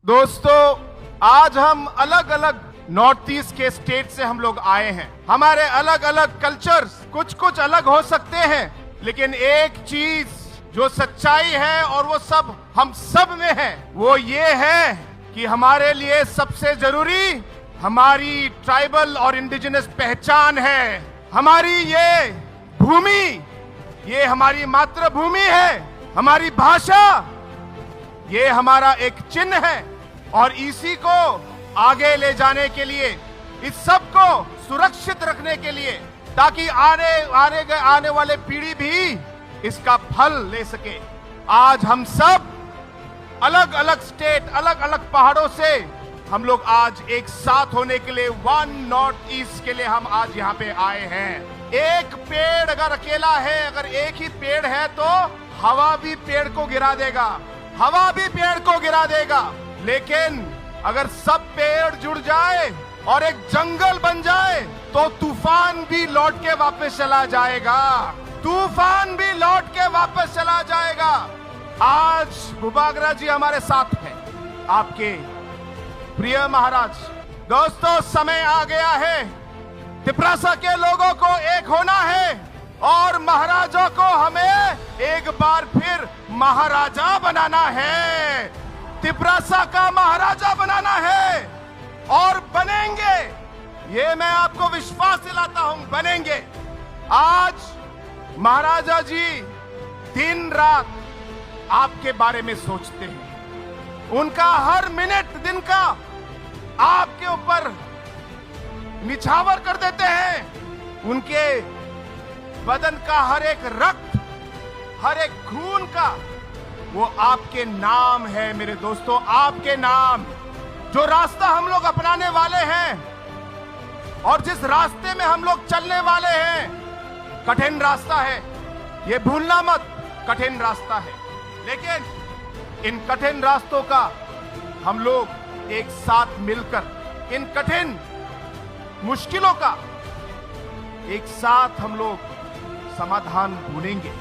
दोस्तों, आज हम अलग अलग नॉर्थ ईस्ट के स्टेट से हम लोग आए हैं। हमारे अलग अलग कल्चर्स कुछ कुछ अलग हो सकते हैं, लेकिन एक चीज जो सच्चाई है और वो सब हम सब में है, वो ये है कि हमारे लिए सबसे जरूरी हमारी ट्राइबल और इंडिजिनस पहचान है। हमारी ये भूमि, ये हमारी मातृभूमि है, हमारी भाषा, ये हमारा एक चिन्ह है। और इसी को आगे ले जाने के लिए, इस सब को सुरक्षित रखने के लिए, ताकि आने वाले पीढ़ी भी इसका फल ले सके, आज हम सब अलग अलग स्टेट, अलग अलग पहाड़ों से हम लोग आज एक साथ होने के लिए, वन नॉर्थ ईस्ट के लिए हम आज यहाँ पे आए हैं। एक पेड़ अगर अकेला है, अगर एक ही पेड़ है, तो हवा भी पेड़ को गिरा देगा, हवा भी पेड़ को गिरा देगा। लेकिन अगर सब पेड़ जुड़ जाए और एक जंगल बन जाए, तो तूफान भी लौट के वापस चला जाएगा, तूफान भी लौट के वापस चला जाएगा। आज भूपाग्रा जी हमारे साथ हैं, आपके प्रिय महाराज। दोस्तों, समय आ गया है, तिपरासा के लोगों को एक होना है और महाराजा को हमें एक बार फिर महाराजा बनाना है, तिपरासा का महाराजा बनाना है। और बनेंगे, ये मैं आपको विश्वास दिलाता हूं, बनेंगे। आज महाराजा जी दिन रात आपके बारे में सोचते हैं, उनका हर मिनट दिन का आपके ऊपर निछावर कर देते हैं। उनके बदन का हर एक रक्त, हर एक खून का, वो आपके नाम है मेरे दोस्तों, आपके नाम। जो रास्ता हम लोग अपनाने वाले हैं और जिस रास्ते में हम लोग चलने वाले हैं, कठिन रास्ता है, ये भूलना मत, कठिन रास्ता है। लेकिन इन कठिन रास्तों का हम लोग एक साथ मिलकर, इन कठिन मुश्किलों का एक साथ हम लोग समाधान ढूंढेंगे।